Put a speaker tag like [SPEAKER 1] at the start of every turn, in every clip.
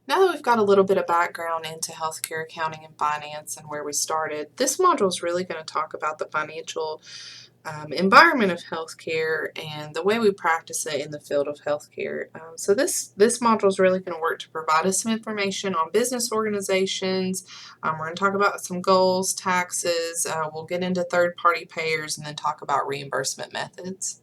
[SPEAKER 1] Now that we've got a little bit of background into healthcare accounting and finance and where we started, this module is really going to talk about the financial environment of healthcare and the way we practice it in the field of healthcare. So this module is really going to work to provide us some information on business organizations. We're going to talk about some goals, taxes. We'll get into third-party payers and then talk about reimbursement methods.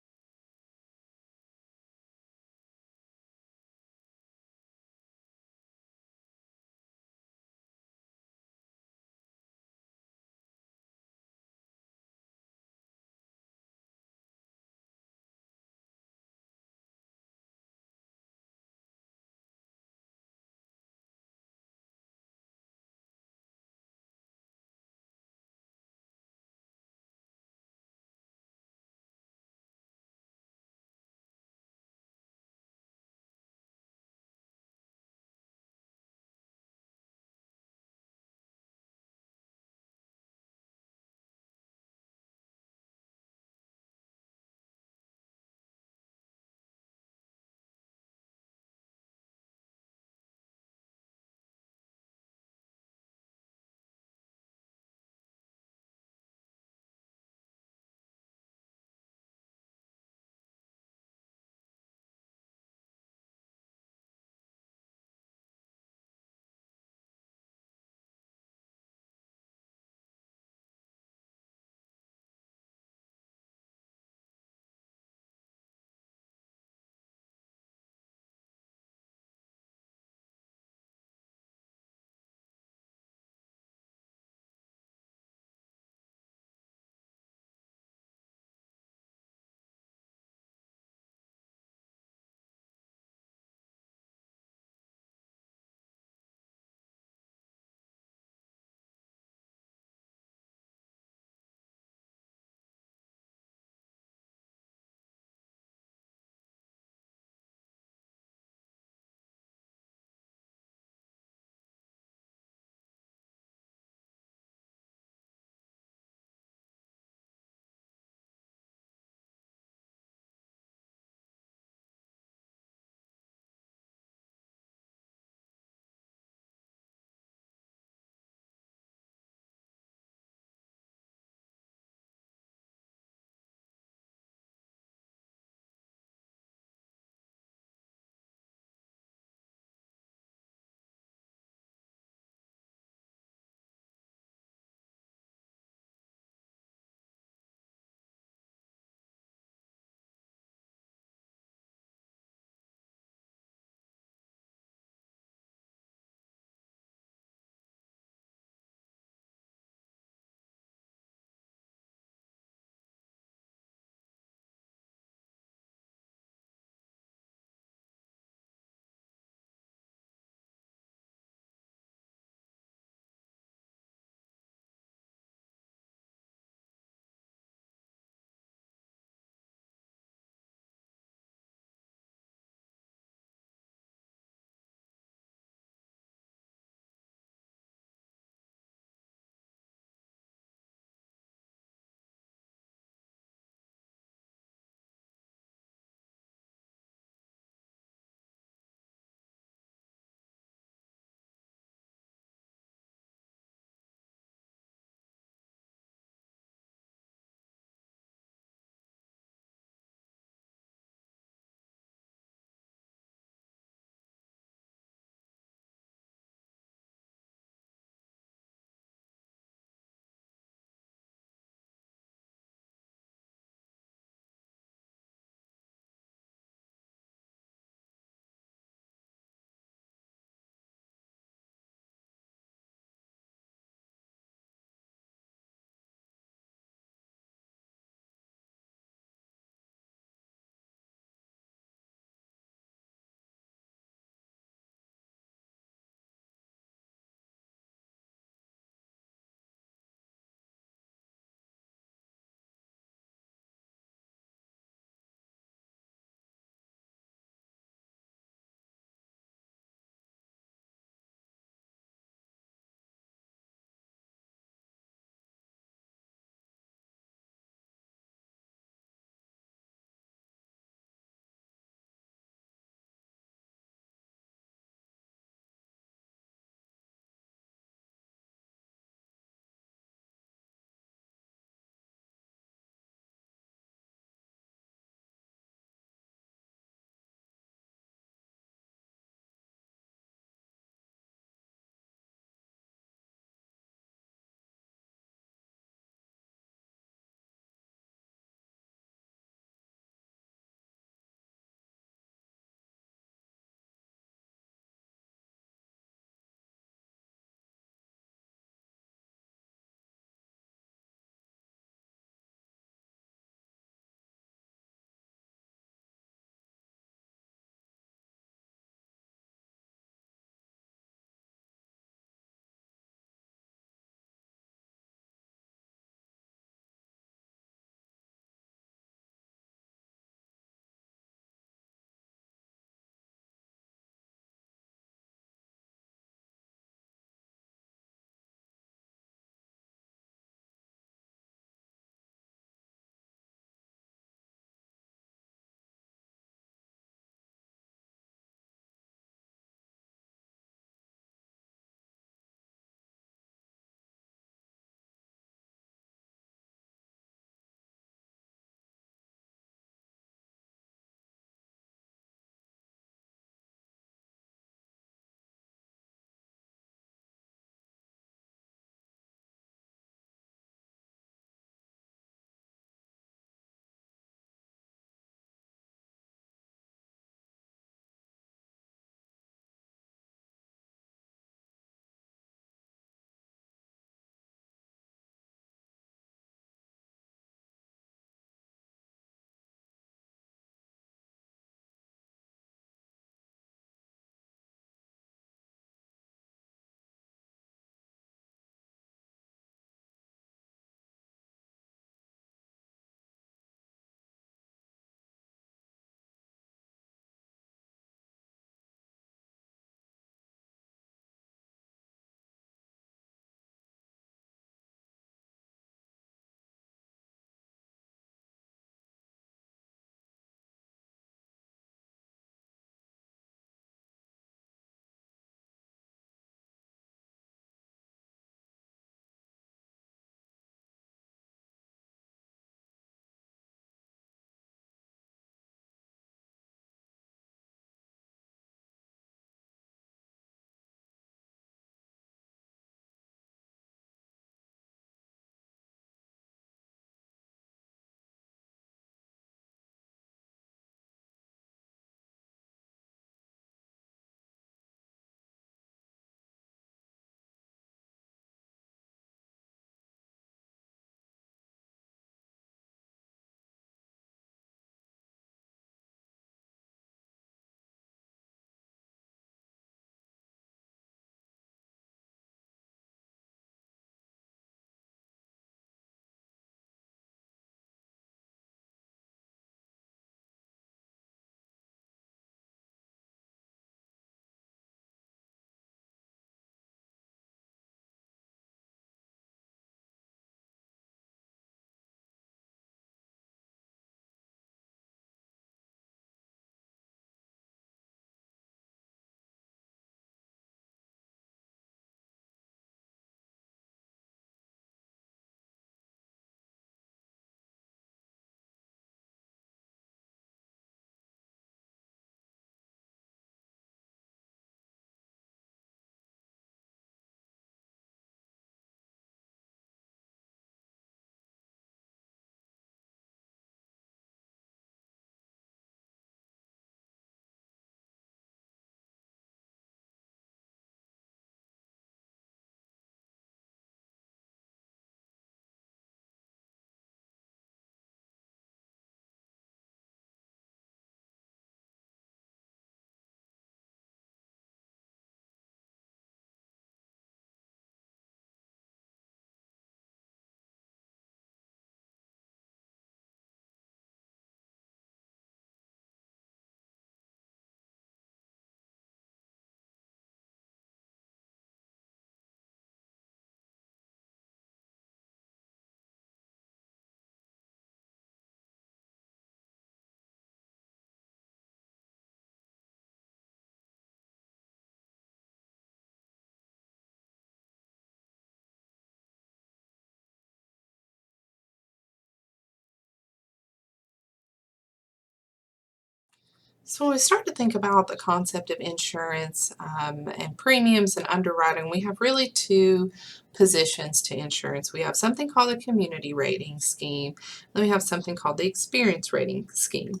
[SPEAKER 1] So when we start to think about the concept of insurance and premiums and underwriting, we have really two positions to insurance. We have something called the community rating scheme, then we have something called the experience rating scheme.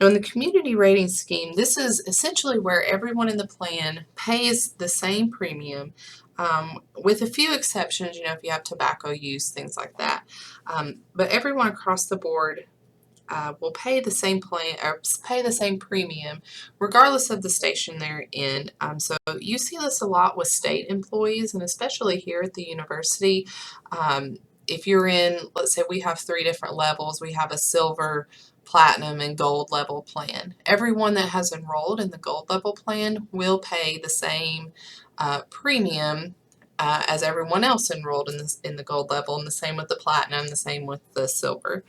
[SPEAKER 1] Now in the community rating scheme, this is essentially where everyone in the plan pays the same premium, with a few exceptions, if you have tobacco use, things like that. But everyone across the board will pay the same plan or pay the same premium regardless of the station they're in. So you see this a lot with state employees, and especially here at the university. If you're in, let's say we have three different levels. We have a silver, platinum, and gold level plan. Everyone that has enrolled in the gold level plan will pay the same premium as everyone else enrolled in the gold level, and the same with the platinum, the same with the silver.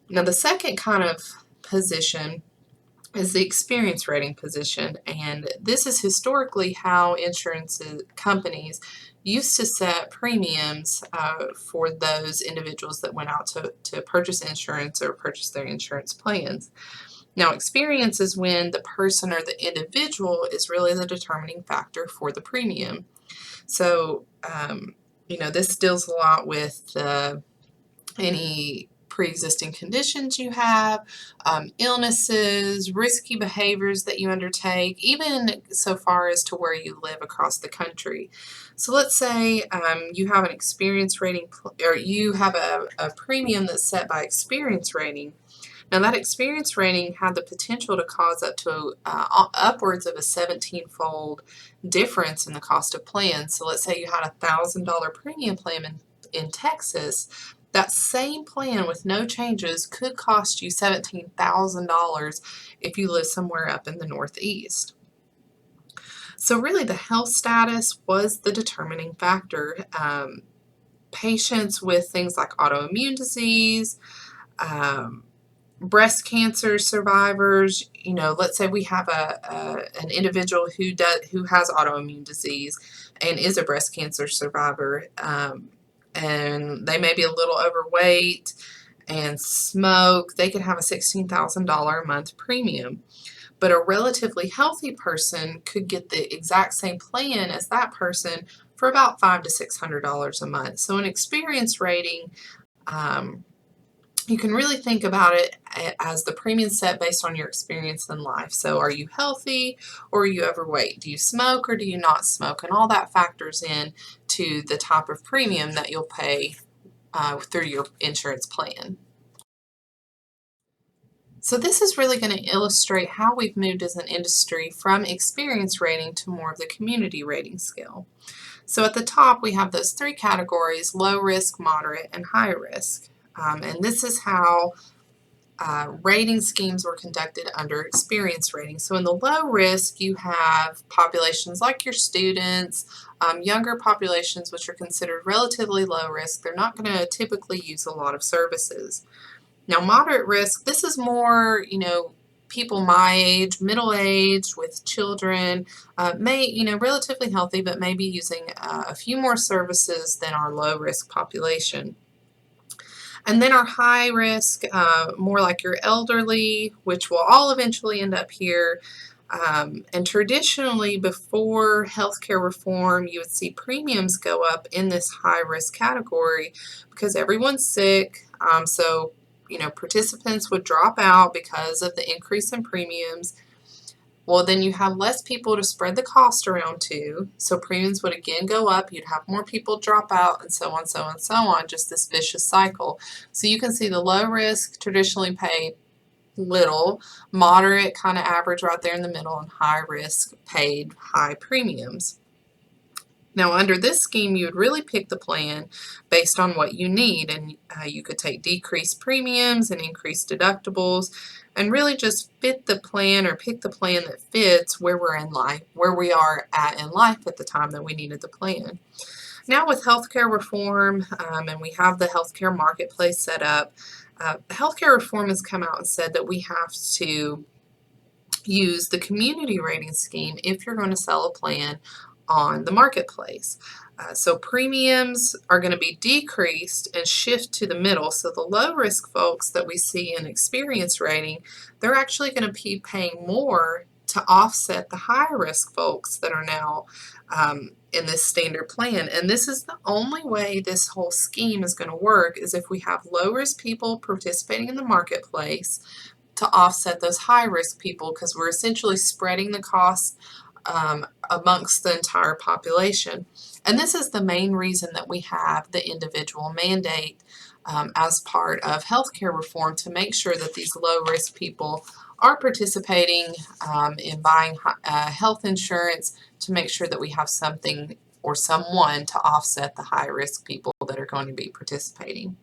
[SPEAKER 1] Now, the second kind of position is the experience rating position, and this is historically how insurance companies used to set premiums for those individuals that went out to purchase insurance or purchase their insurance plans. Now, experience is when the person or the individual is really the determining factor for the premium. So, this deals a lot with any pre-existing conditions you have, illnesses, risky behaviors that you undertake, even so far as to where you live across the country. So let's say you have an experience rating, or you have a premium that's set by experience rating. Now that experience rating had the potential to cause up to upwards of a 17-fold difference in the cost of plans. So let's say you had a $1,000 premium plan in Texas. That same plan with no changes could cost you $17,000 if you live somewhere up in the Northeast. So really the health status was the determining factor. Patients with things like autoimmune disease, breast cancer survivors, let's say we have an individual who has autoimmune disease and is a breast cancer survivor, and they may be a little overweight and smoke, they could have a $16,000 a month premium. But a relatively healthy person could get the exact same plan as that person for about $500 to $600 a month. So an experience rating, you can really think about it as the premium set based on your experience in life. So are you healthy or are you overweight? Do you smoke or do you not smoke? And all that factors in to the type of premium that you'll pay through your insurance plan. So this is really going to illustrate how we've moved as an industry from experience rating to more of the community rating scale. So at the top we have those three categories: low risk, moderate, and high risk. And this is how rating schemes were conducted under experience rating. So in the low risk, you have populations like your students, younger populations which are considered relatively low risk. They're not going to typically use a lot of services. Now moderate risk, this is more, people my age, middle age, with children, relatively healthy, but maybe using a few more services than our low risk population. And then our high risk, more like your elderly, which will all eventually end up here. And traditionally, before healthcare reform, you would see premiums go up in this high risk category because everyone's sick. So participants would drop out because of the increase in premiums. Well, then you have less people to spread the cost around to, so premiums would again go up, you'd have more people drop out, and so on, so on, so on, just this vicious cycle. So you can see the low risk traditionally paid little, moderate kind of average right there in the middle, and high risk paid high premiums. Now under this scheme, you would really pick the plan based on what you need, and you could take decreased premiums and increased deductibles and really just fit the plan or pick the plan that fits where we're in life, where we are at in life at the time that we needed the plan. Now with healthcare reform, and we have the healthcare marketplace set up, healthcare reform has come out and said that we have to use the community rating scheme if you're going to sell a plan on the marketplace. So premiums are going to be decreased and shift to the middle. So the low risk folks that we see in experience rating, they're actually going to be paying more to offset the high risk folks that are now in this standard plan. And this is the only way this whole scheme is going to work, is if we have low risk people participating in the marketplace to offset those high risk people, because we're essentially spreading the costs amongst the entire population. And this is the main reason that we have the individual mandate as part of healthcare reform, to make sure that these low risk people are participating in buying health insurance, to make sure that we have something or someone to offset the high risk people that are going to be participating.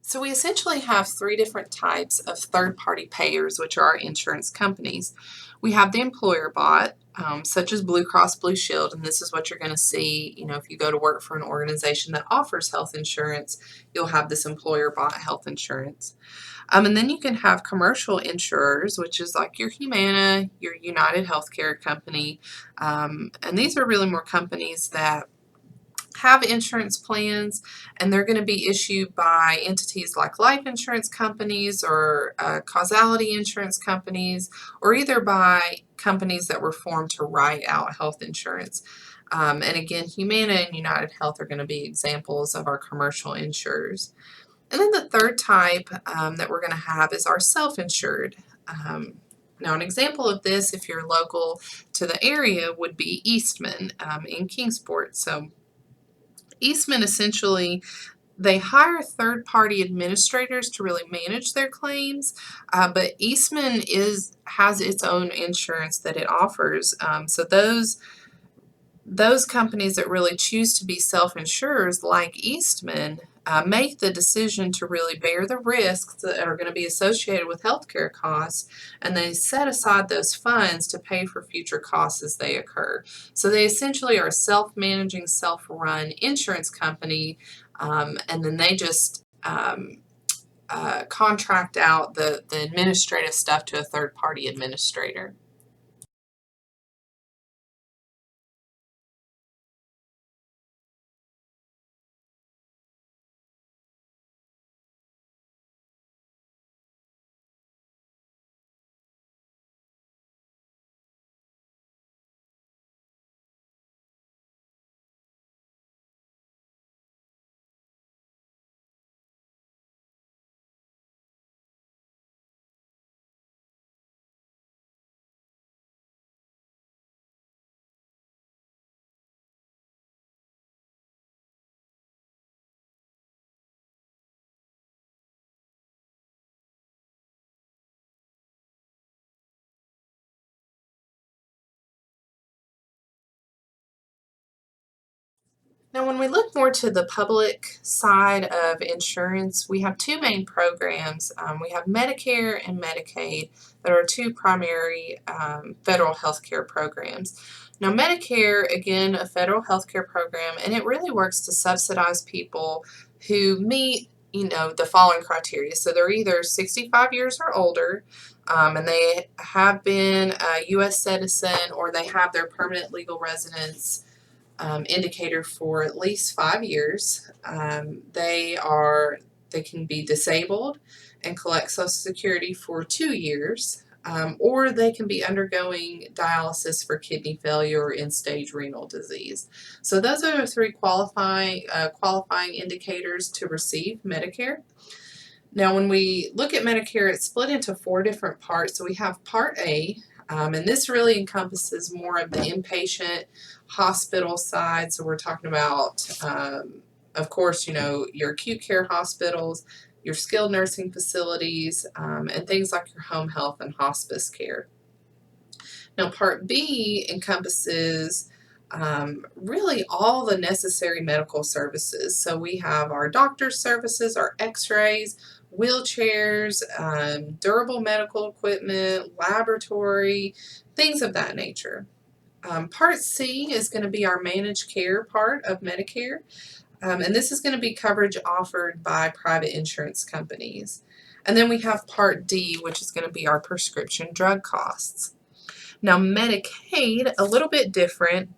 [SPEAKER 1] So we essentially have three different types of third-party payers, which are our insurance companies. We have the employer bought, such as Blue Cross Blue Shield, and this is what you're going to see, if you go to work for an organization that offers health insurance, you'll have this employer bought health insurance. And then you can have commercial insurers, which is like your Humana, your United Healthcare Company, and these are really more companies that have insurance plans, and they're going to be issued by entities like life insurance companies or causality insurance companies, or either by companies that were formed to write out health insurance. And again, Humana and United Health are going to be examples of our commercial insurers. And then the third type that we're going to have is our self-insured. Now, an example of this, if you're local to the area, would be Eastman in Kingsport. So Eastman essentially, they hire third-party administrators to really manage their claims, but Eastman has its own insurance that it offers. So those companies that really choose to be self-insurers, like Eastman, make the decision to really bear the risks that are going to be associated with healthcare costs, and they set aside those funds to pay for future costs as they occur. So they essentially are a self-managing, self-run insurance company, and then they just contract out the administrative stuff to a third-party administrator. Now, when we look more to the public side of insurance, we have two main programs. We have Medicare and Medicaid that are two primary federal health care programs. Now, Medicare, again, a federal health care program, and it really works to subsidize people who meet, the following criteria. So they're either 65 years or older, and they have been a U.S. citizen, or they have their permanent legal residence indicator for at least 5 years. They can be disabled and collect Social Security for 2 years, or they can be undergoing dialysis for kidney failure or end-stage renal disease. So those are the three qualifying indicators to receive Medicare. Now, when we look at Medicare, it's split into four different parts. So we have Part A, and this really encompasses more of the inpatient hospital side. So we're talking about, of course, your acute care hospitals, your skilled nursing facilities, and things like your home health and hospice care. Now, Part B encompasses really all the necessary medical services. So we have our doctor's services, our x-rays, wheelchairs, durable medical equipment, laboratory, things of that nature. Part C is going to be our managed care part of Medicare, and this is going to be coverage offered by private insurance companies. And then we have Part D, which is going to be our prescription drug costs. Now, Medicaid, a little bit different.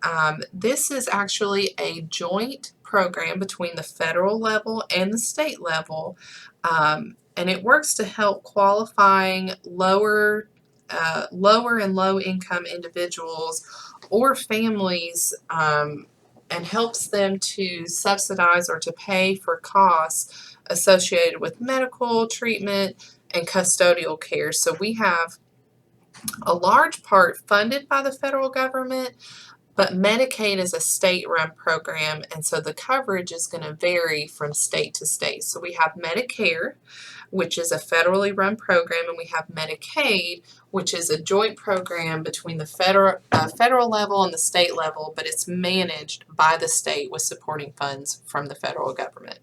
[SPEAKER 1] This is actually a joint program between the federal level and the state level, and it works to help qualifying lower and low income individuals or families, and helps them to subsidize or to pay for costs associated with medical treatment and custodial care. So we have a large part funded by the federal government, but Medicaid is a state-run program, and so the coverage is going to vary from state to state. So we have Medicare, which is a federally run program, and we have Medicaid, which is a joint program between the federal level and the state level, but it's managed by the state with supporting funds from the federal government.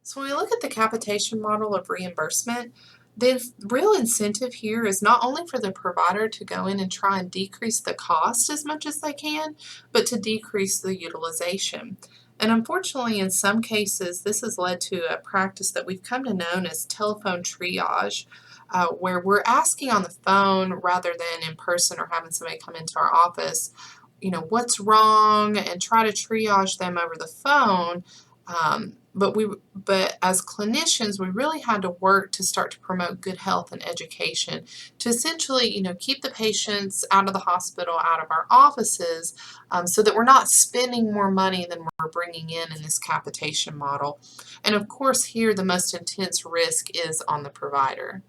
[SPEAKER 1] So when we look at the capitation model of reimbursement, the real incentive here is not only for the provider to go in and try and decrease the cost as much as they can, but to decrease the utilization. And unfortunately, in some cases, this has led to a practice that we've come to know as telephone triage, where we're asking on the phone rather than in person or having somebody come into our office, what's wrong and try to triage them over the phone. But as clinicians, we really had to work to start to promote good health and education to essentially, keep the patients out of the hospital, out of our offices, so that we're not spending more money than we're bringing in this capitation model. And of course, here the most intense risk is on the provider.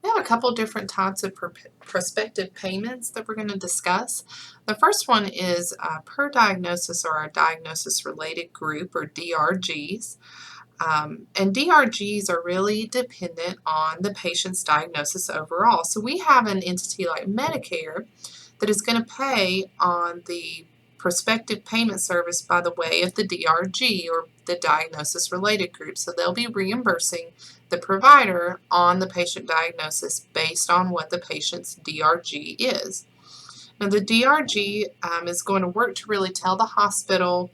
[SPEAKER 1] We have a couple different types of prospective payments that we're going to discuss. The first one is per diagnosis or a diagnosis related group, or DRGs. And DRGs are really dependent on the patient's diagnosis overall. So we have an entity like Medicare that is going to pay on the prospective payment service by the way of the DRG, or the diagnosis related group. So they'll be reimbursing the provider on the patient diagnosis based on what the patient's DRG is. Now the DRG is going to work to really tell the hospital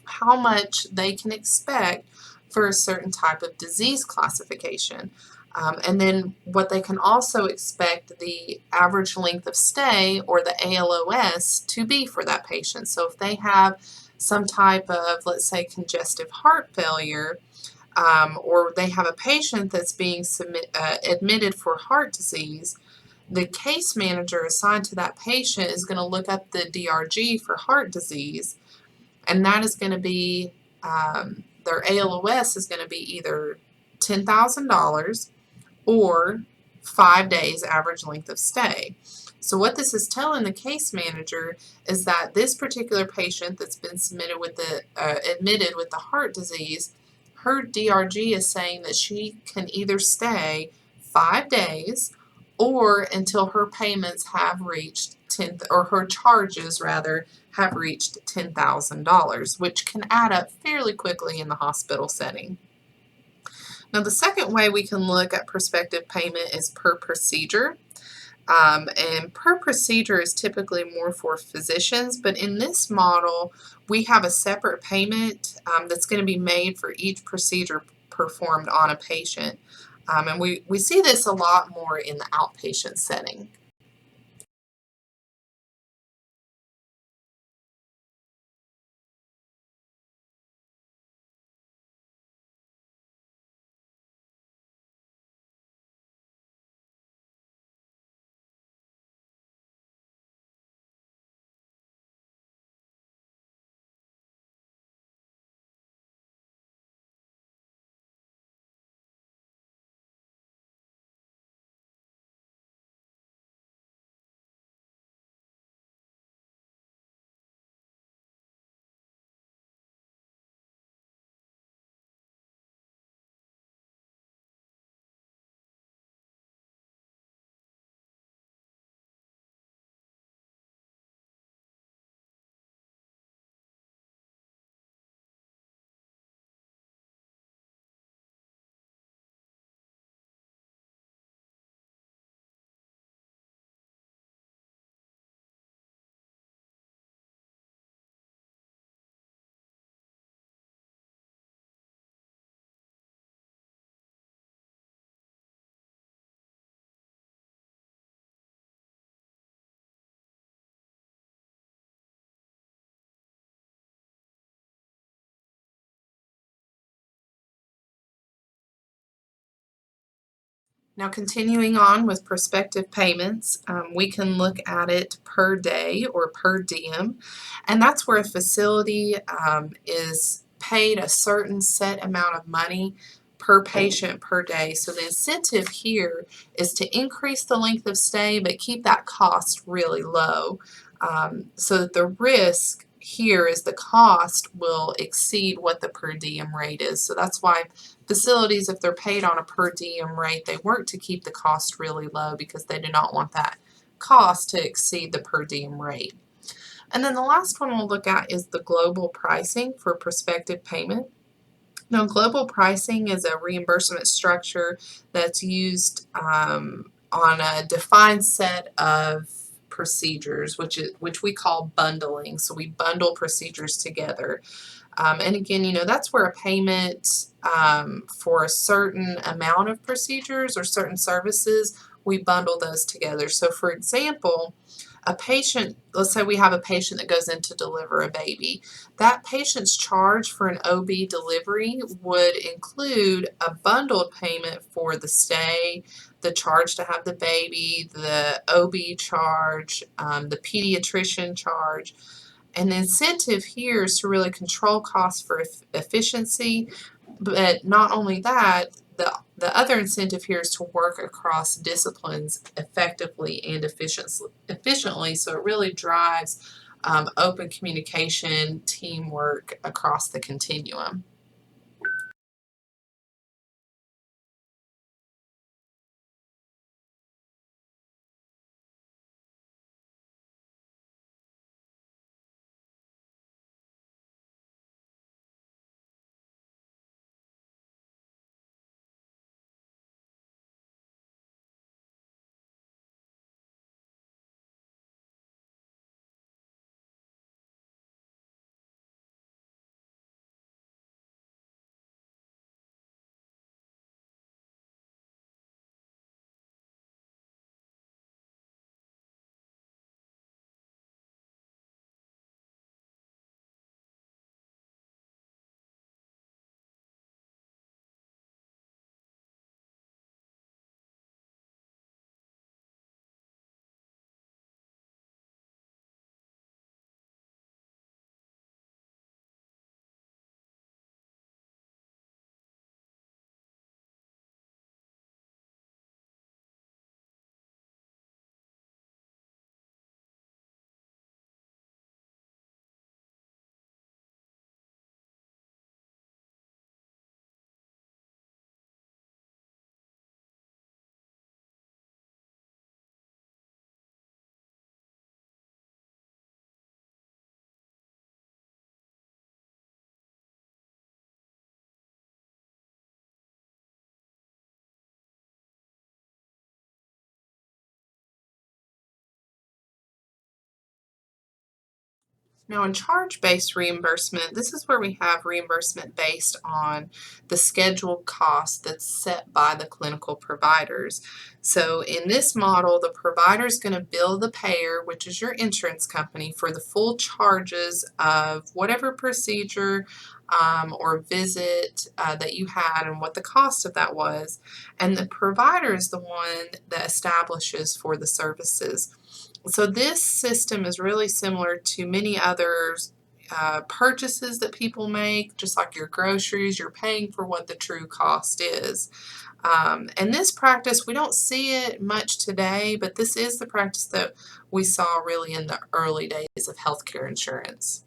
[SPEAKER 1] how much they can expect for a certain type of disease classification. And then what they can also expect the average length of stay, or the ALOS, to be for that patient. So if they have some type of, let's say, congestive heart failure, or they have a patient that's being admitted for heart disease, the case manager assigned to that patient is going to look up the DRG for heart disease, and that is going to be, their ALOS is going to be either $10,000 or 5 days average length of stay. So what this is telling the case manager is that this particular patient that's been submitted with the admitted with the heart disease, her DRG is saying that she can either stay 5 days or until her payments have reached or her charges rather have reached $10,000, which can add up fairly quickly in the hospital setting. Now the second way we can look at prospective payment is per procedure. And per procedure is typically more for physicians, but in this model we have a separate payment that's going to be made for each procedure performed on a patient. And we see this a lot more in the outpatient setting. Now continuing on with prospective payments, we can look at it per day or per diem, and that's where a facility is paid a certain set amount of money per patient per day. So the incentive here is to increase the length of stay but keep that cost really low, so that the risk here is the cost will exceed what the per diem rate is. So that's why facilities, if they're paid on a per diem rate, they work to keep the cost really low because they do not want that cost to exceed the per diem rate. And then the last one we'll look at is the global pricing for prospective payment. Now, global pricing is a reimbursement structure that's used on a defined set of procedures, which we call bundling. So we bundle procedures together. And again, that's where a payment for a certain amount of procedures or certain services, we bundle those together. So for example, a patient, let's say we have a patient that goes in to deliver a baby. That patient's charge for an OB delivery would include a bundled payment for the stay, the charge to have the baby, the OB charge, the pediatrician charge. And the incentive here is to really control costs for efficiency, but not only that, The other incentive here is to work across disciplines effectively and efficiently, so it really drives open communication, teamwork across the continuum. Now, in charge-based reimbursement, this is where we have reimbursement based on the scheduled cost that's set by the clinical providers. So in this model, the provider is going to bill the payer, which is your insurance company, for the full charges of whatever procedure or visit that you had and what the cost of that was. And the provider is the one that establishes for the services. So this system is really similar to many others purchases that people make, just like your groceries, you're paying for what the true cost is. And this practice, we don't see it much today, but this is the practice that we saw really in the early days of healthcare insurance.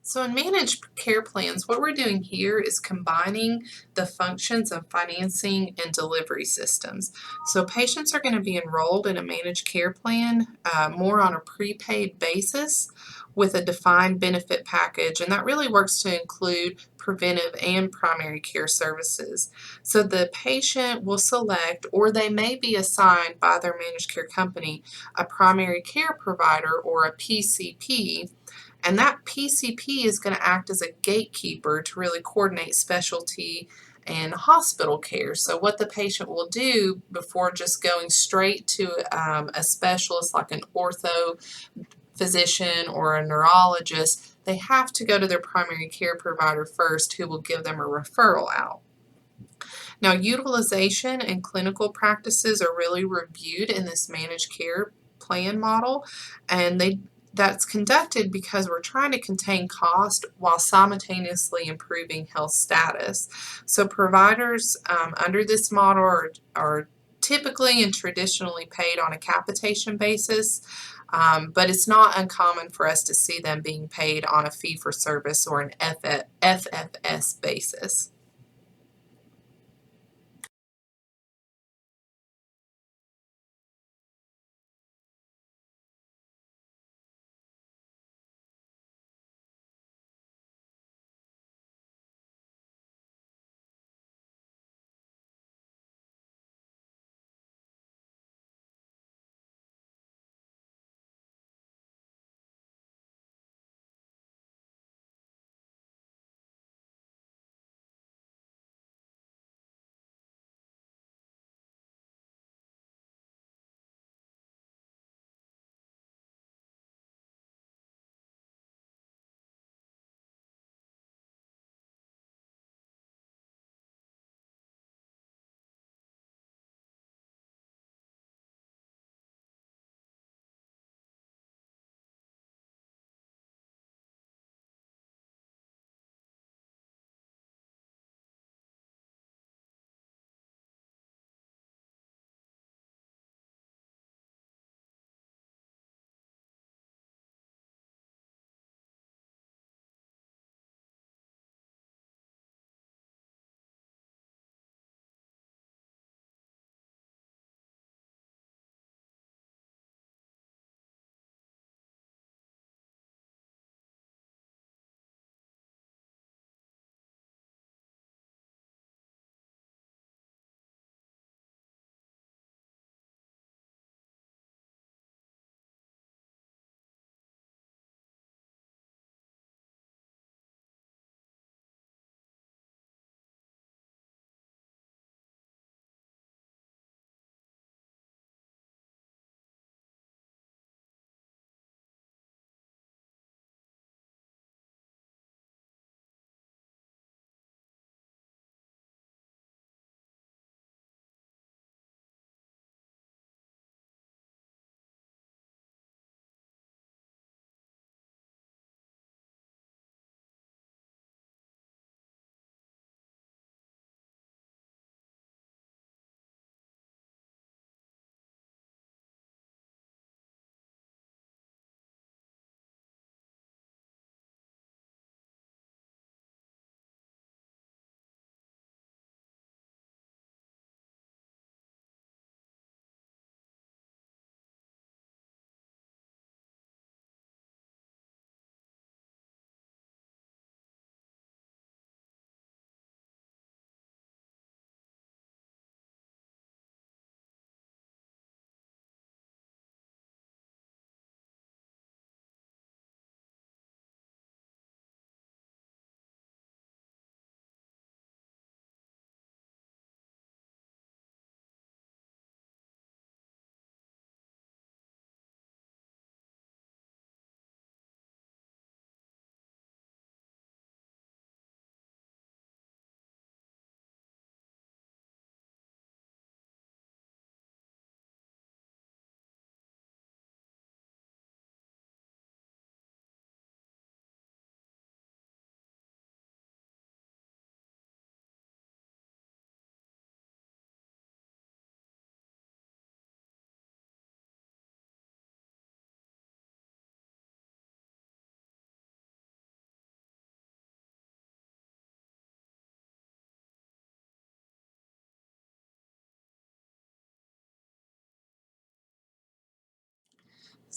[SPEAKER 1] So in managed care plans, what we're doing here is combining the functions of financing and delivery systems. So patients are going to be enrolled in a managed care plan more on a prepaid basis with a defined benefit package, and that really works to include preventive and primary care services. So the patient will select, or they may be assigned by their managed care company, a primary care provider or a PCP, and that PCP is going to act as a gatekeeper to really coordinate specialty and hospital care. So what the patient will do before just going straight to a specialist like an ortho physician or a neurologist, they have to go to their primary care provider first, who will give them a referral out. Now, utilization and clinical practices are really reviewed in this managed care plan model, and that's conducted because we're trying to contain cost while simultaneously improving health status. So providers under this model are typically and traditionally paid on a capitation basis, but it's not uncommon for us to see them being paid on a fee-for-service or an FFS basis.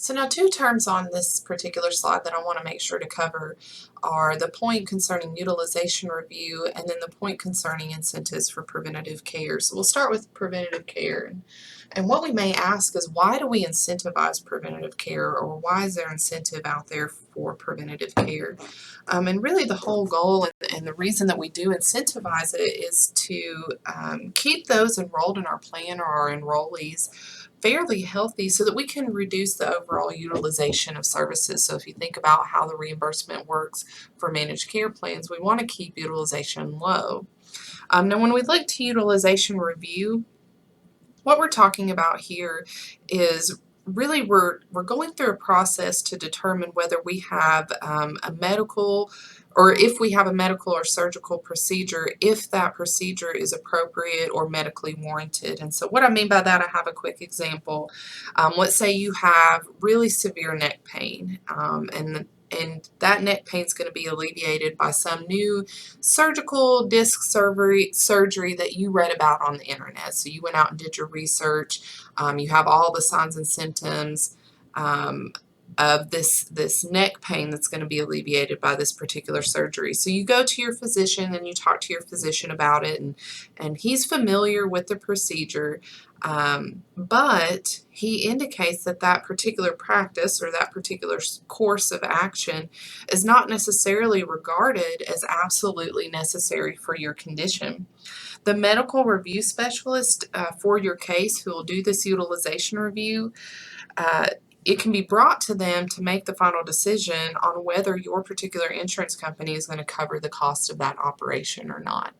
[SPEAKER 1] So now two terms on this particular slide that I want to make sure to cover are the point concerning utilization review and then the point concerning incentives for preventative care. So we'll start with preventative care. And what we may ask is, why do we incentivize preventative care, or why is there incentive out there for preventative care? And really the whole goal and the reason that we do incentivize it is to keep those enrolled in our plan or our enrollees fairly healthy so that we can reduce the overall utilization of services. So if you think about how the reimbursement works for managed care plans, we want to keep utilization low. Now when we look to utilization review, what we're talking about here is really we're going through a process to determine whether we have a medical, or if we have a medical or surgical procedure, if that procedure is appropriate or medically warranted. And so what I mean by that, I have a quick example. Let's say you have really severe neck pain, and that neck pain is going to be alleviated by some new surgical disc surgery that you read about on the internet. So you went out and did your research. You have all the signs and symptoms of this neck pain that's going to be alleviated by this particular surgery. So you go to your physician and you talk to your physician about it, and he's familiar with the procedure. But he indicates that that particular practice or that particular course of action is not necessarily regarded as absolutely necessary for your condition. The medical review specialist for your case, who will do this utilization review, uh, it can be brought to them to make the final decision on whether your particular insurance company is going to cover the cost of that operation or not.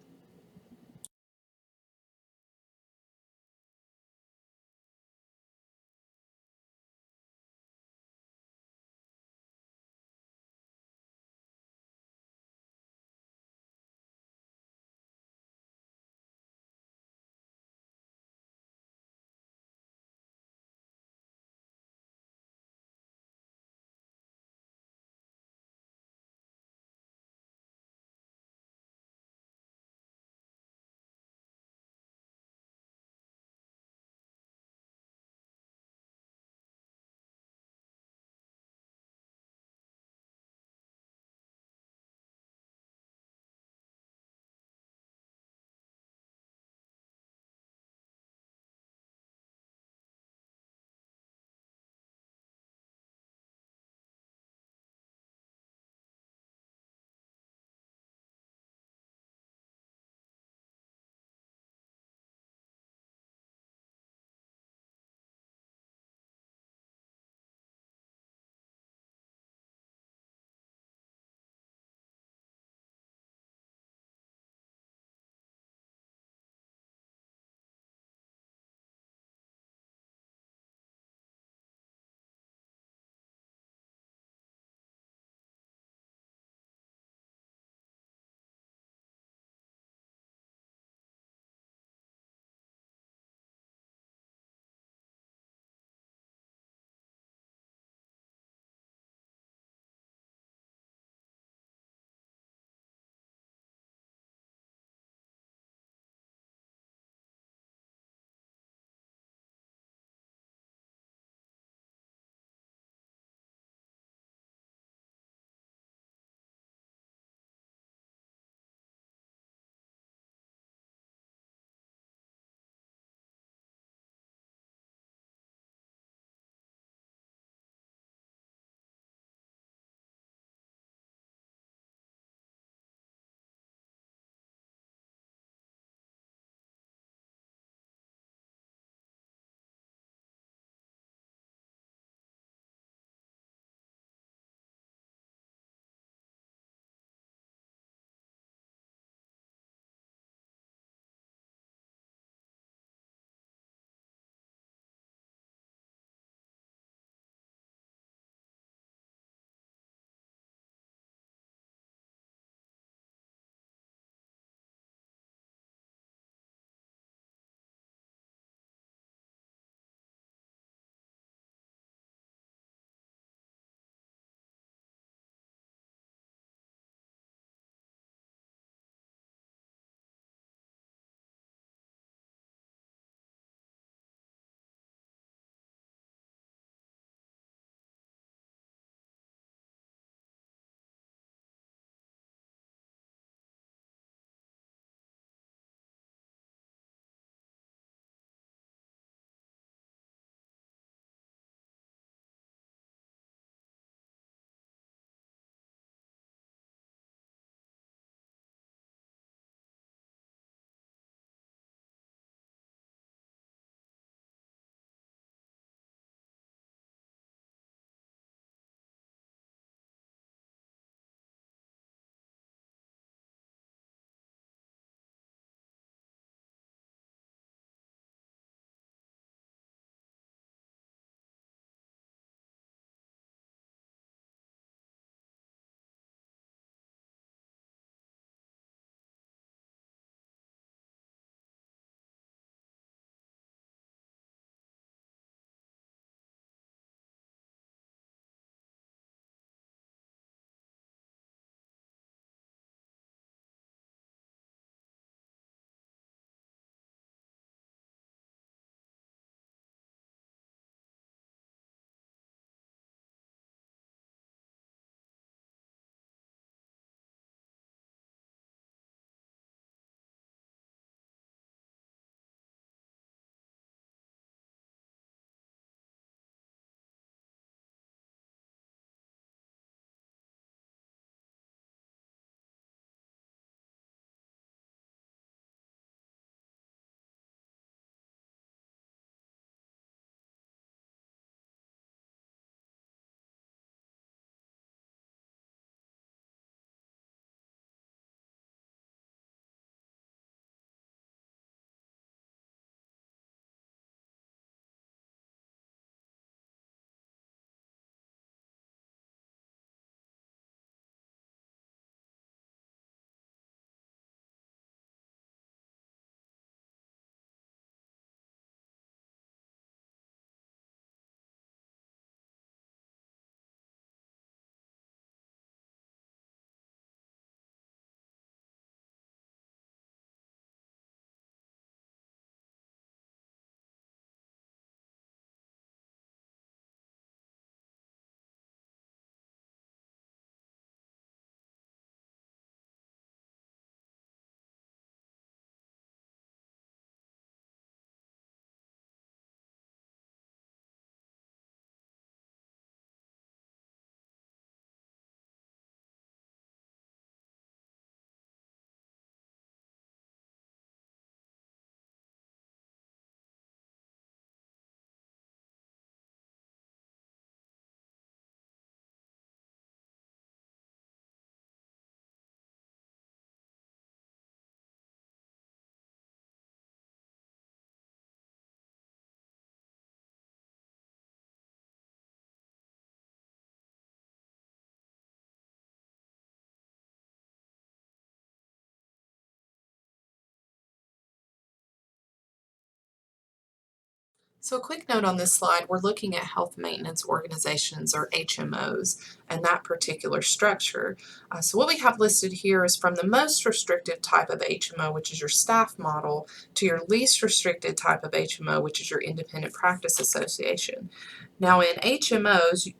[SPEAKER 1] So a quick note on this slide, we're looking at health maintenance organizations, or HMOs, and that particular structure. So what we have listed here is from the most restrictive type of HMO, which is your staff model, to your least restricted type of HMO, which is your independent practice association. Now in HMOs,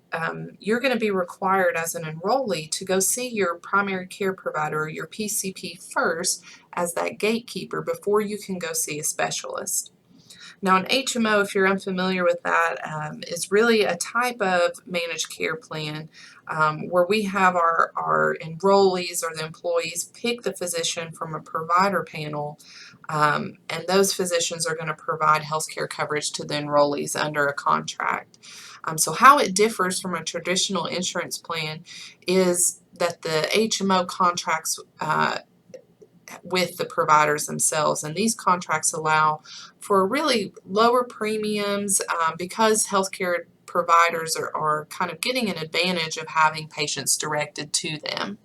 [SPEAKER 1] you're going to be required as an enrollee to go see your primary care provider, or your PCP, first as that gatekeeper before you can go see a specialist. Now, an HMO, if you're unfamiliar with that, is really a type of managed care plan where we have our enrollees, or the employees, pick the physician from a provider panel, and those physicians are going to provide health care coverage to the enrollees under a contract. So how it differs from a traditional insurance plan is that the HMO contracts with the providers themselves, and these contracts allow for really lower premiums because healthcare providers are kind of getting an advantage of having patients directed to them.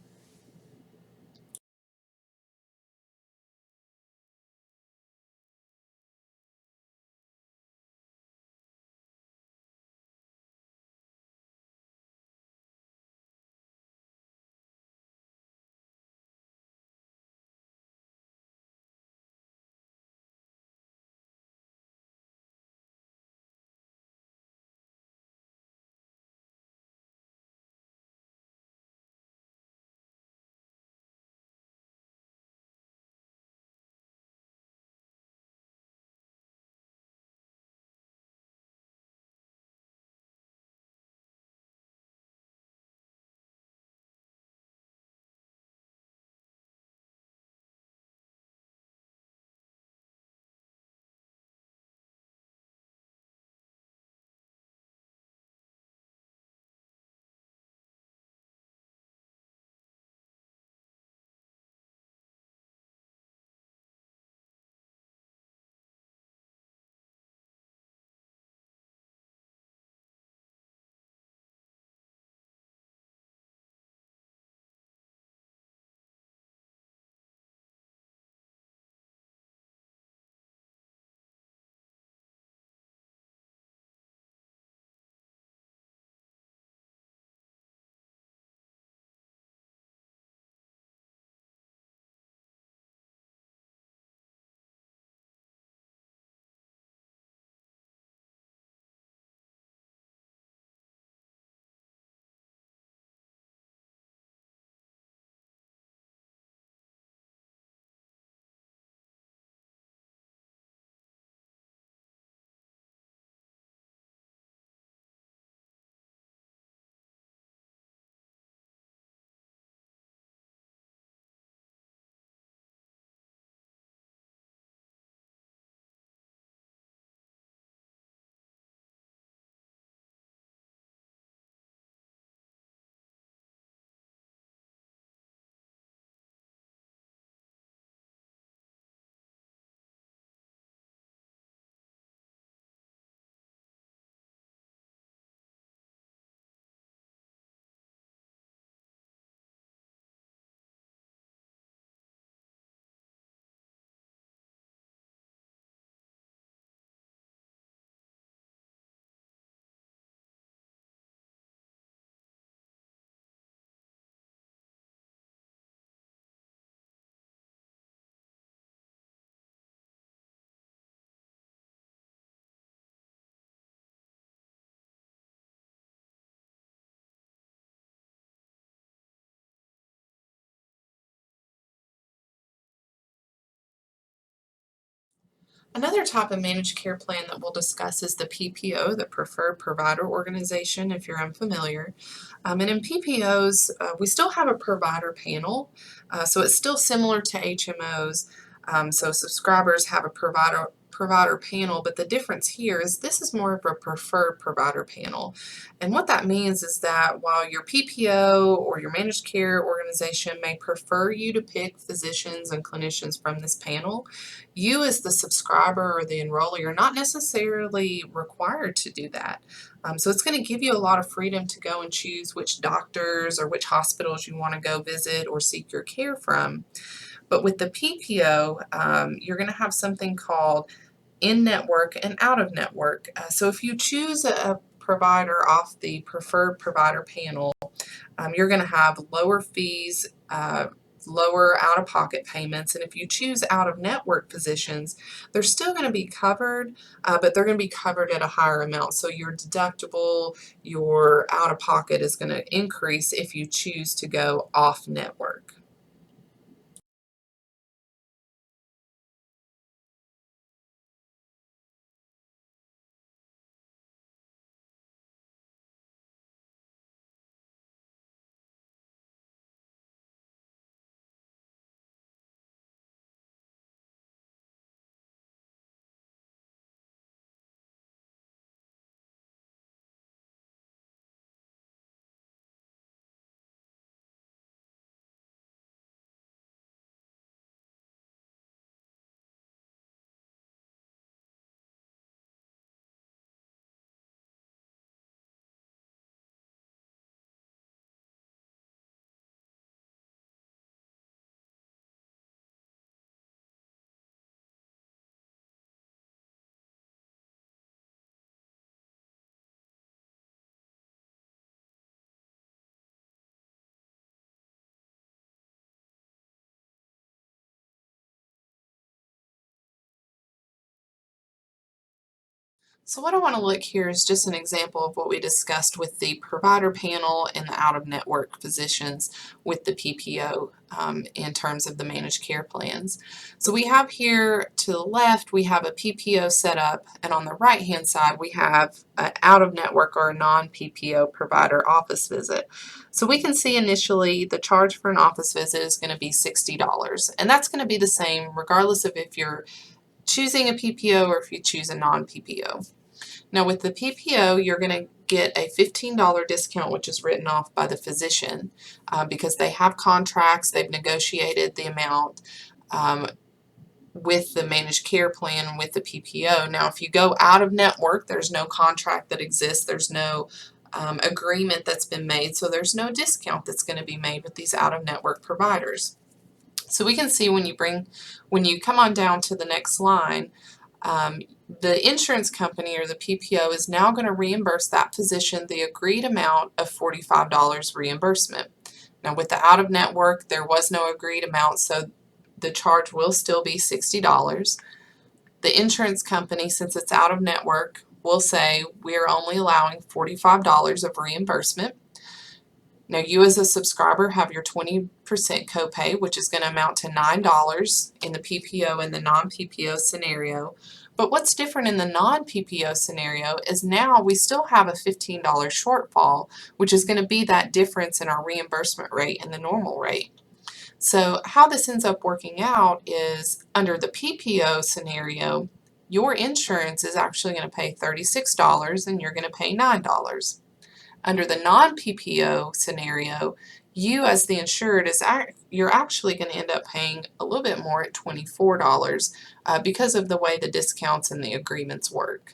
[SPEAKER 1] Another type of managed care plan that we'll discuss is the PPO, the Preferred Provider Organization, if you're unfamiliar. And in PPOs, we still have a provider panel, so it's still similar to HMOs. So subscribers have a provider panel, but the difference here is this is more of a preferred provider panel. And what that means is that while your PPO or your managed care organization may prefer you to pick physicians and clinicians from this panel, you as the subscriber or the enrollee are not necessarily required to do that. So it's going to give you a lot of freedom to go and choose which doctors or which hospitals you want to go visit or seek your care from. But with the PPO, you're going to have something called in-network and out-of-network. So if you choose a provider off the preferred provider panel, you're going to have lower fees, lower out-of-pocket payments, and if you choose out-of-network physicians, they're still going to be covered, but they're going to be covered at a higher amount. So your deductible, your out-of-pocket is going to increase if you choose to go off-network. So what I want to look here is just an example of what we discussed with the provider panel and the out-of-network physicians with the PPO in terms of the managed care plans. So we have here to the left, we have a PPO set up, and on the right-hand side, we have an out-of-network or a non-PPO provider office visit. So we can see initially the charge for an office visit is going to be $60, and that's going to be the same regardless of if you're choosing a PPO or if you choose a non-PPO. Now with the PPO, you're going to get a $15 discount, which is written off by the physician because they have contracts, they've negotiated the amount with the managed care plan with the PPO. Now if you go out of network, there's no contract that exists, there's no agreement that's been made, so there's no discount that's going to be made with these out-of-network providers. So we can see when you come on down to the next line, the insurance company or the PPO is now going to reimburse that physician the agreed amount of $45 reimbursement. Now with the out-of-network, there was no agreed amount, so the charge will still be $60. The insurance company, since it's out-of-network, will say we're only allowing $45 of reimbursement. Now you as a subscriber have your 20% copay, which is going to amount to $9 in the PPO and the non-PPO scenario. But what's different in the non-PPO scenario is now we still have a $15 shortfall, which is going to be that difference in our reimbursement rate and the normal rate. So how this ends up working out is under the PPO scenario, your insurance is actually going to pay $36 and you're going to pay $9. Under the non-PPO scenario, you as the insured you're actually going to end up paying a little bit more at $24 because of the way the discounts and the agreements work.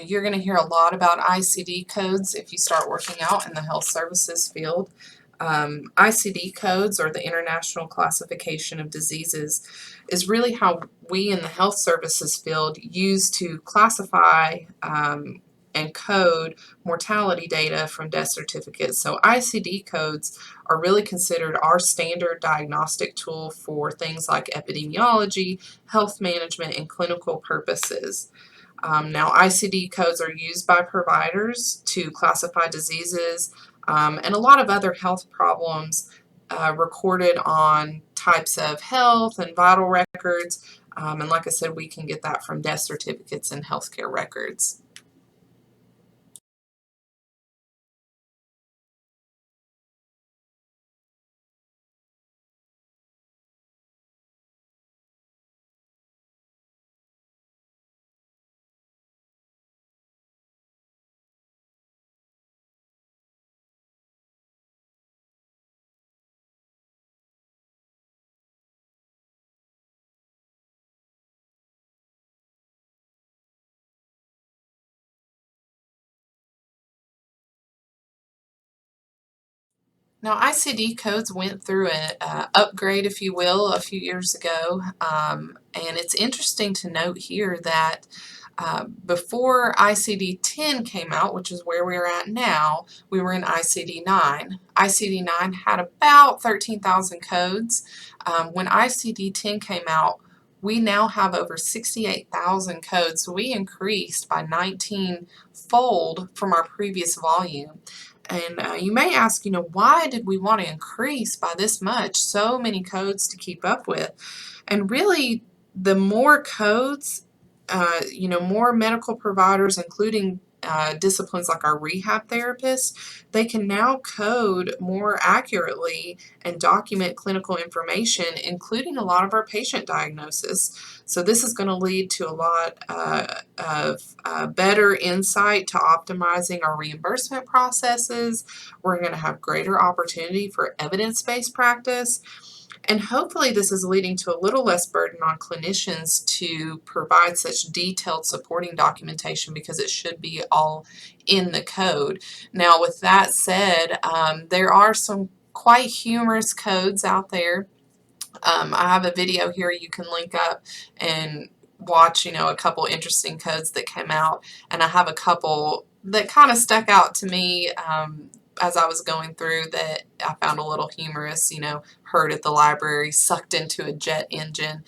[SPEAKER 1] You're going to hear a lot about ICD codes if you start working out in the health services field. ICD codes, or the International Classification of Diseases, is really how we in the health services field use to classify and code mortality data from death certificates. So ICD codes are really considered our standard diagnostic tool for things like epidemiology, health management, and clinical purposes. Now, ICD codes are used by providers to classify diseases and a lot of other health problems recorded on types of health and vital records. And like I said, we can get that from death certificates and healthcare records. Now, ICD codes went through an upgrade, if you will, a few years ago, and it's interesting to note here that before ICD-10 came out, which is where we're at now, we were in ICD-9. ICD-9 had about 13,000 codes. When ICD-10 came out, we now have over 68,000 codes, so we increased by 19-fold from our previous volume. And you may ask, why did we want to increase by this much? So many codes to keep up with. And really, the more codes, more medical providers, including disciplines like our rehab therapists, they can now code more accurately and document clinical information, including a lot of our patient diagnosis. So this is going to lead to a lot of better insight to optimizing our reimbursement processes. We're going to have greater opportunity for evidence-based practice. And hopefully this is leading to a little less burden on clinicians to provide such detailed supporting documentation, because it should be all in the code. Now, with that said, there are some quite humorous codes out there. I have a video here you can link up and watch, a couple interesting codes that came out, and I have a couple that kind of stuck out to me as I was going through that I found a little humorous, heard at the library, sucked into a jet engine,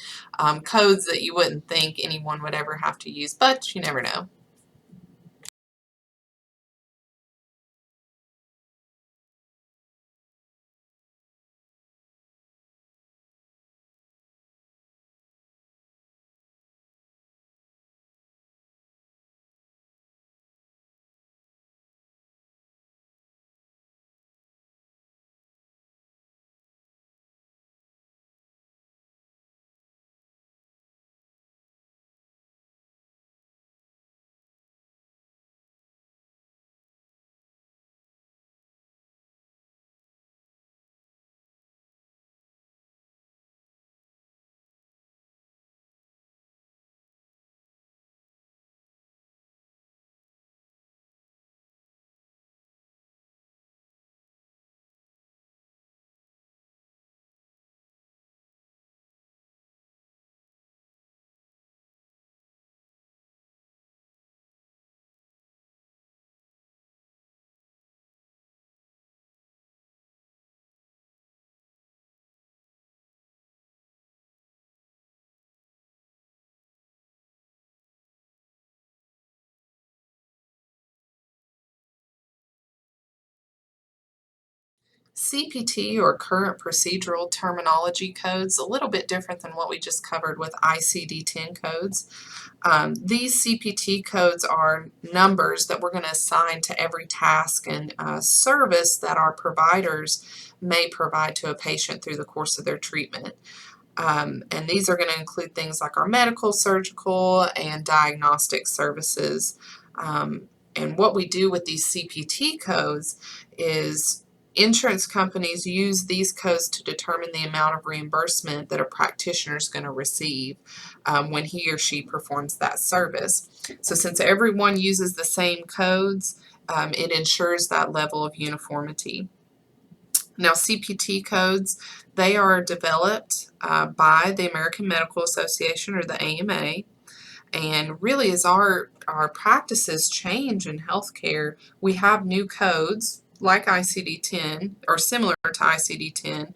[SPEAKER 1] codes that you wouldn't think anyone would ever have to use, but you never know. CPT, or current procedural terminology codes, a little bit different than what we just covered with ICD-10 codes. These CPT codes are numbers that we're going to assign to every task and service that our providers may provide to a patient through the course of their treatment. And these are going to include things like our medical, surgical, and diagnostic services. And what we do with these CPT codes is Insurance companies use these codes to determine the amount of reimbursement that a practitioner is going to receive when he or she performs that service. So since everyone uses the same codes, it ensures that level of uniformity. Now, CPT codes, they are developed by the American Medical Association, or the AMA, and really as our practices change in healthcare, we have new codes like ICD-10 or similar to ICD-10.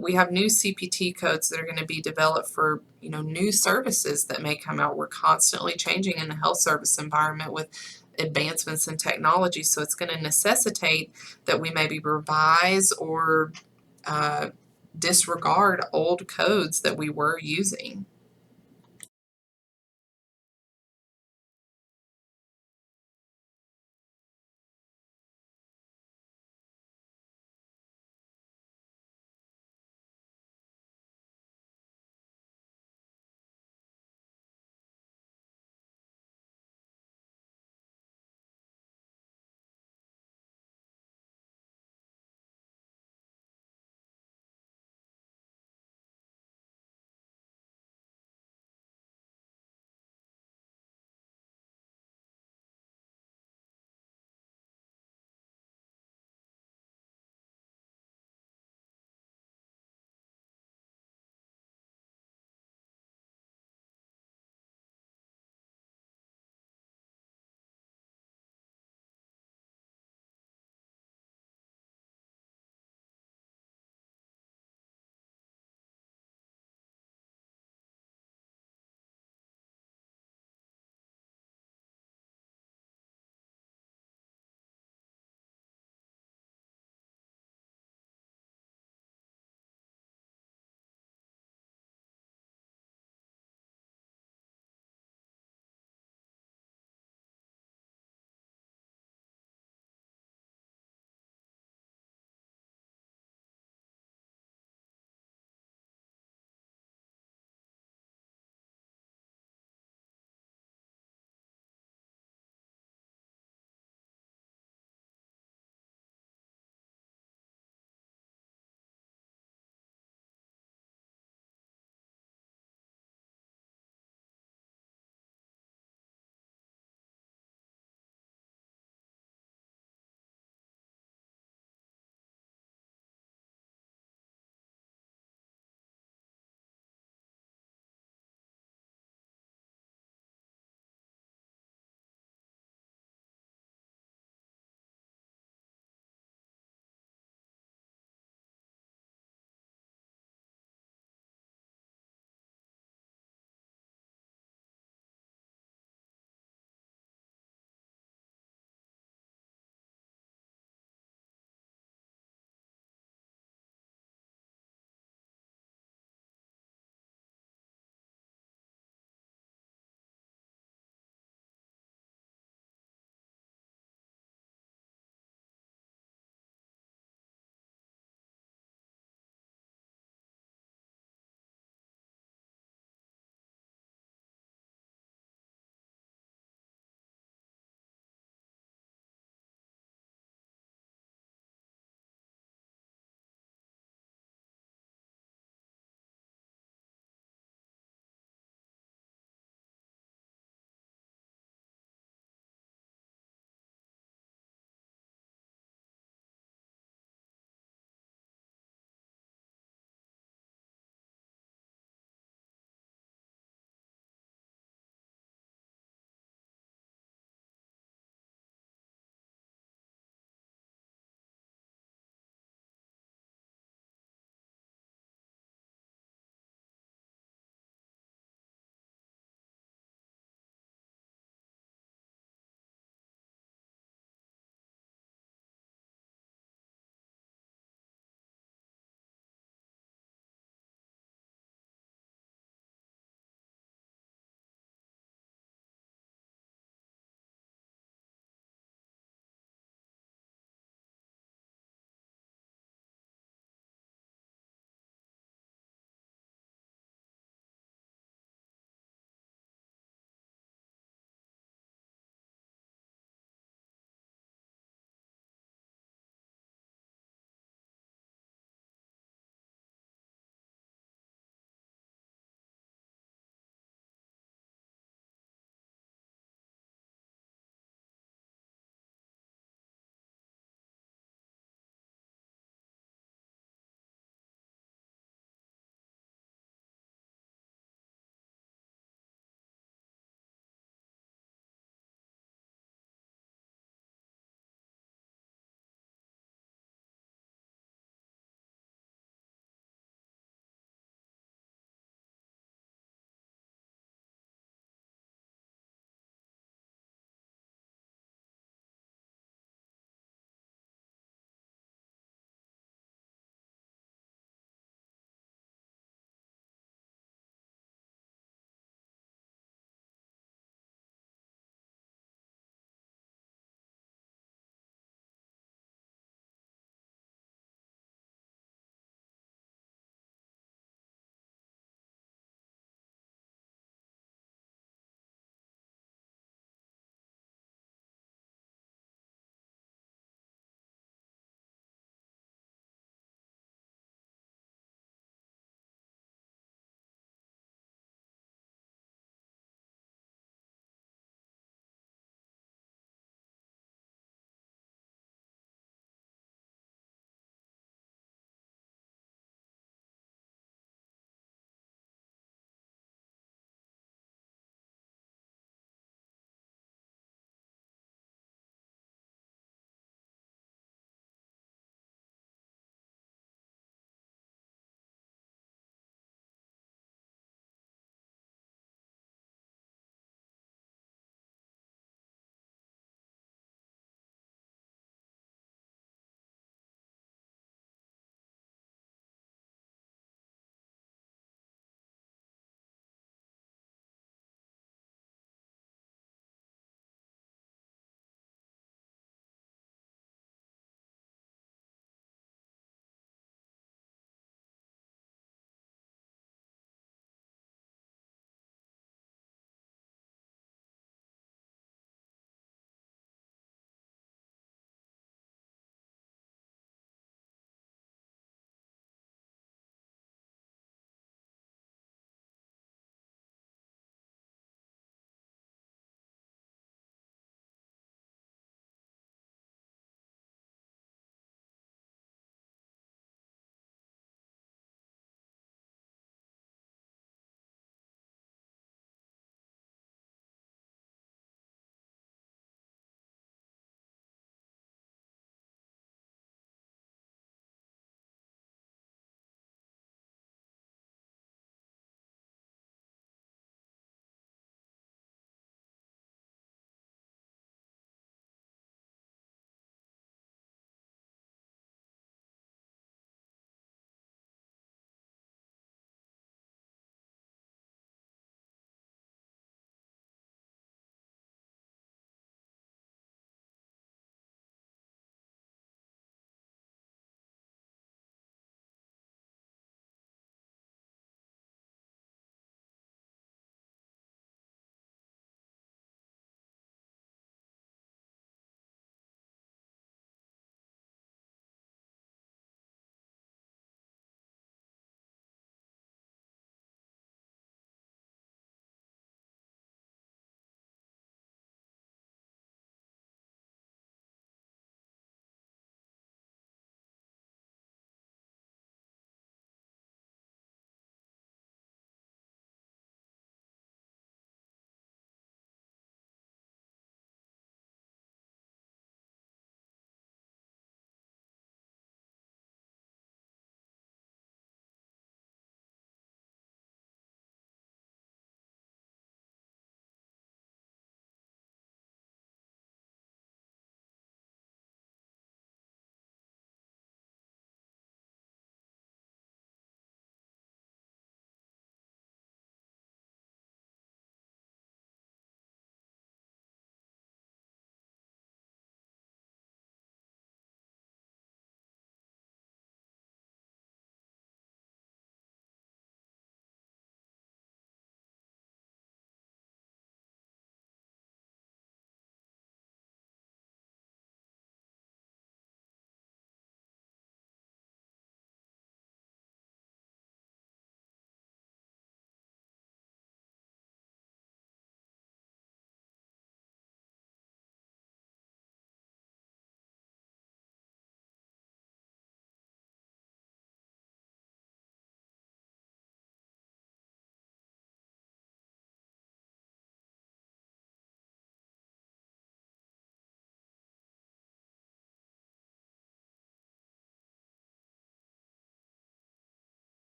[SPEAKER 1] We have new CPT codes that are going to be developed for new services that may come out. We're constantly changing in the health service environment with advancements in technology, so it's going to necessitate that we maybe revise or disregard old codes that we were using.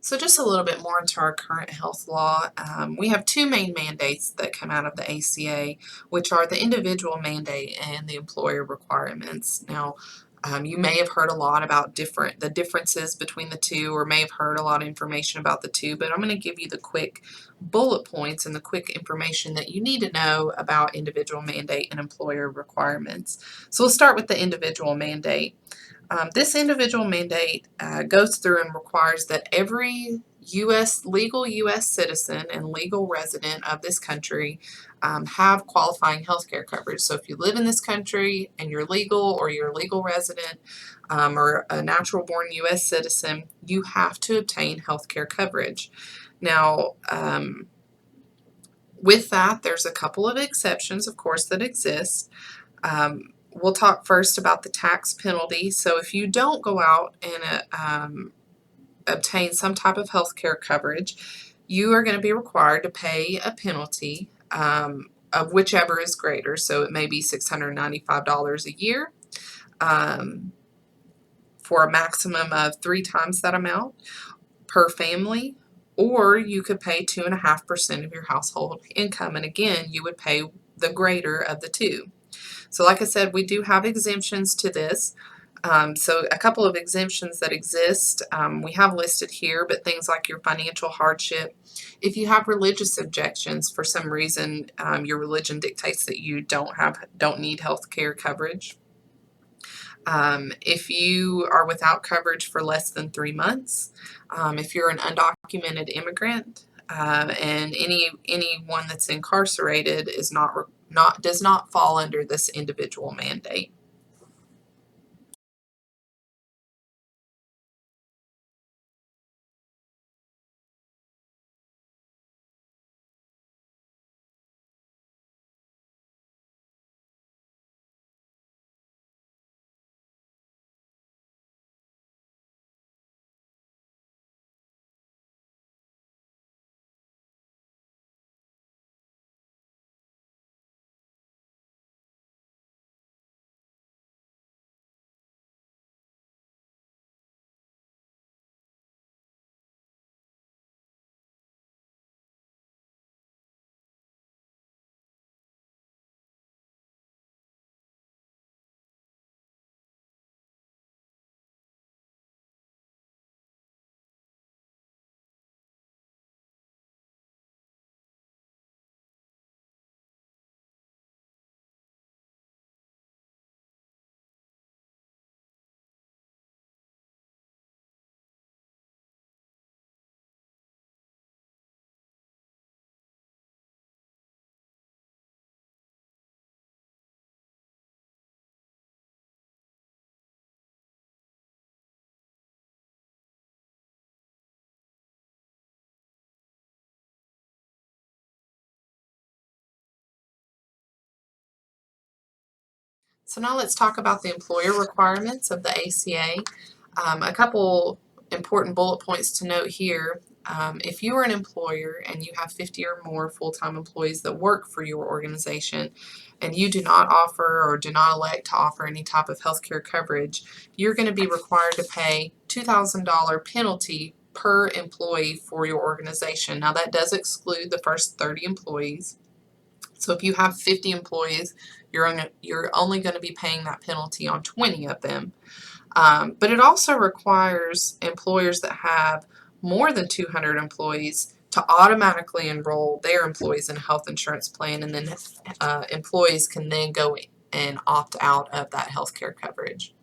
[SPEAKER 1] So just a little bit more into our current health law. We have two main mandates that come out of the ACA, which are the individual mandate and the employer requirements. Now, you may have heard a lot about the differences between the two, or may have heard a lot of information about the two, but I'm going to give you the quick bullet points and the quick information that you need to know about individual mandate and employer requirements. So we'll start with the individual mandate. This individual mandate goes through and requires that every legal U.S. citizen and legal resident of this country have qualifying health care coverage. So if you live in this country and you're legal, or you're a legal resident, or a natural born U.S. citizen, you have to obtain health care coverage. Now, with that, there's a couple of exceptions, of course, that exist. We'll talk first about the tax penalty. So if you don't go out and obtain some type of health care coverage, you are going to be required to pay a penalty of whichever is greater. So it may be $695 a year for a maximum of 3 times that amount per family, or you could pay 2.5% of your household income. And again, you would pay the greater of the two. So like I said, we do have exemptions to this. So a couple of exemptions that exist, we have listed here, but things like your financial hardship. If you have religious objections for some reason, your religion dictates that you don't need health care coverage. If you are without coverage for less than 3 months, if you're an undocumented immigrant, and anyone that's incarcerated does not fall under this individual mandate. So now let's talk about the employer requirements of the ACA. A couple important bullet points to note here. If you are an employer and you have 50 or more full-time employees that work for your organization, and you do not offer or do not elect to offer any type of health care coverage, you're going to be required to pay $2,000 penalty per employee for your organization. Now that does exclude the first 30 employees. So if you have 50 employees, you're only going to be paying that penalty on 20 of them. But it also requires employers that have more than 200 employees to automatically enroll their employees in a health insurance plan, and then employees can then go and opt out of that health care coverage.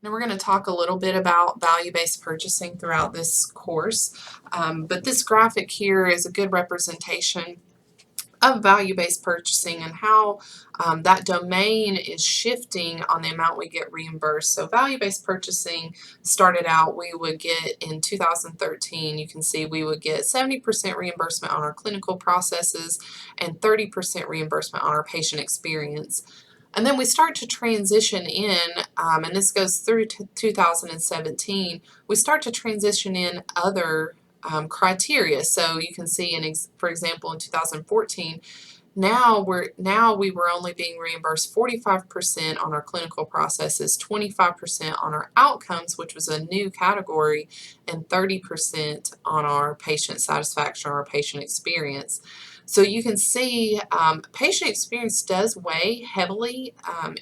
[SPEAKER 1] And we're going to talk a little bit about value-based purchasing throughout this course, but this graphic here is a good representation of value-based purchasing and how that domain is shifting on the amount we get reimbursed. So value-based purchasing started out, we would get in 2013, you can see we would get 70% reimbursement on our clinical processes and 30% reimbursement on our patient experience. And then we start to transition in, and this goes through to 2017, we start to transition in other criteria. So you can see, for example, in 2014, now we were only being reimbursed 45% on our clinical processes, 25% on our outcomes, which was a new category, and 30% on our patient satisfaction or our patient experience. So you can see patient experience does weigh heavily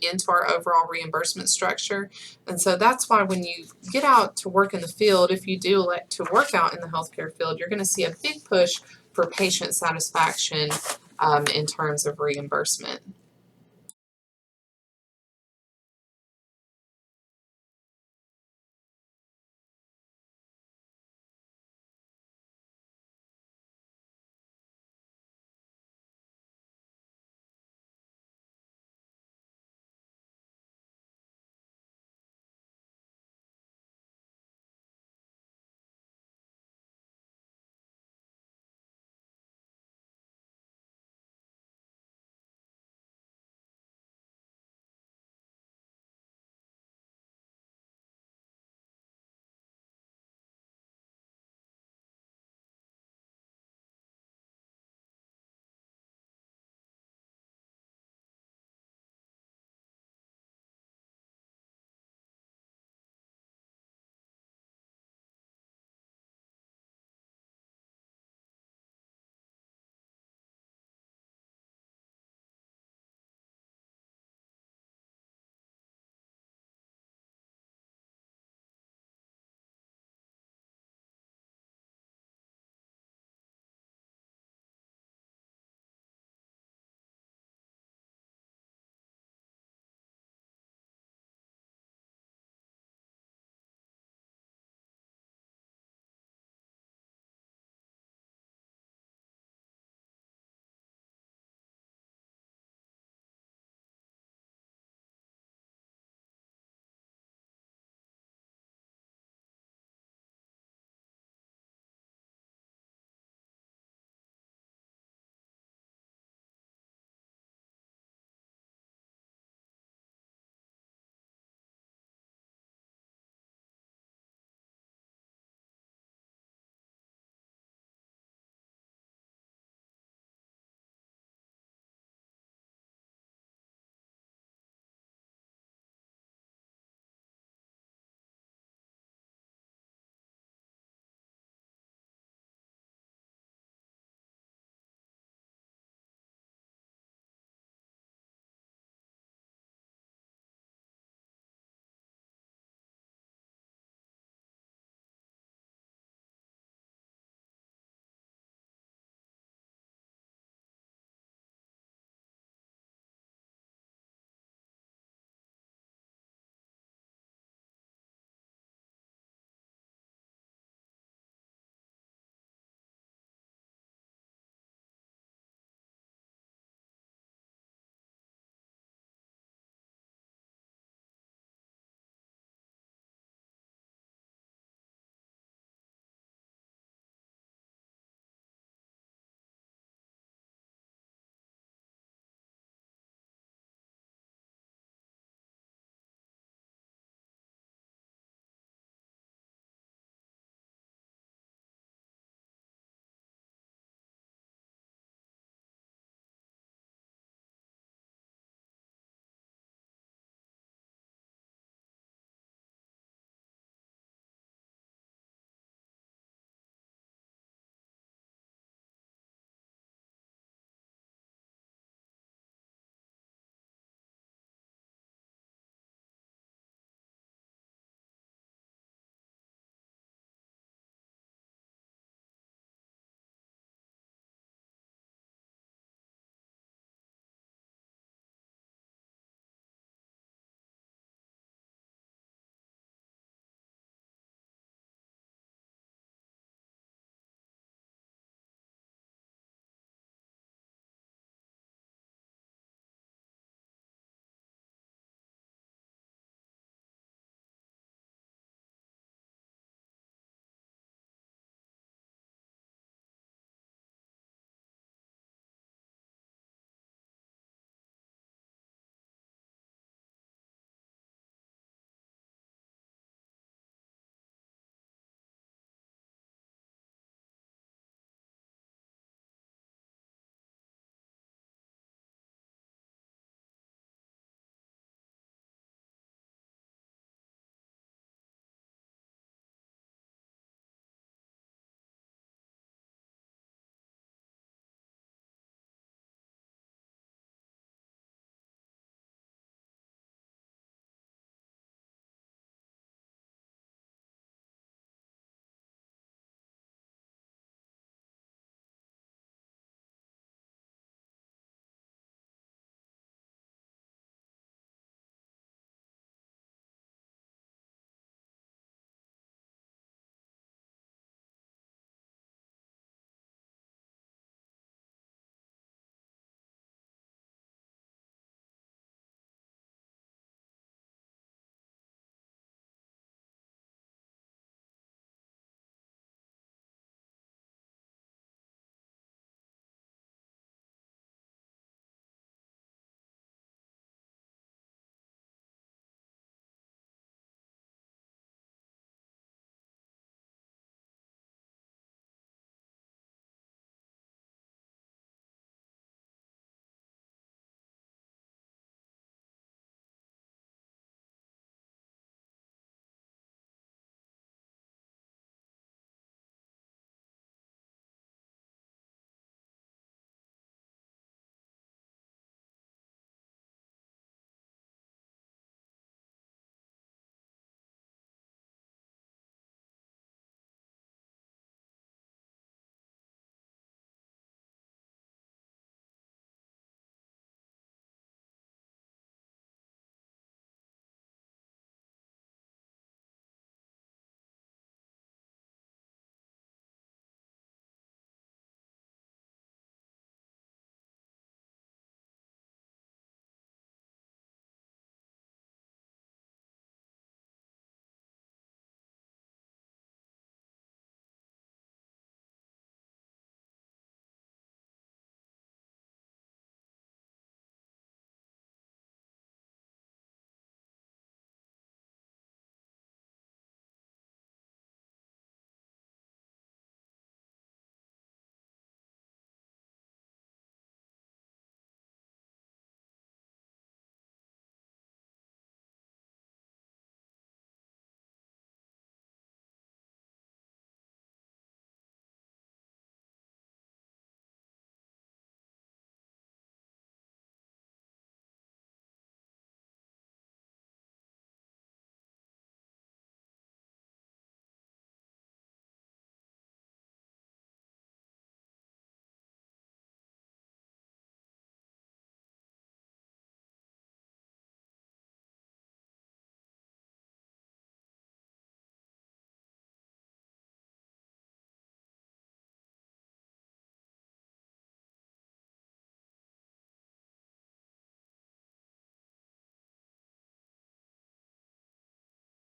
[SPEAKER 1] into our overall reimbursement structure. And so that's why when you get out to work in the field, if you do elect to work out in the healthcare field, you're going to see a big push for patient satisfaction in terms of reimbursement.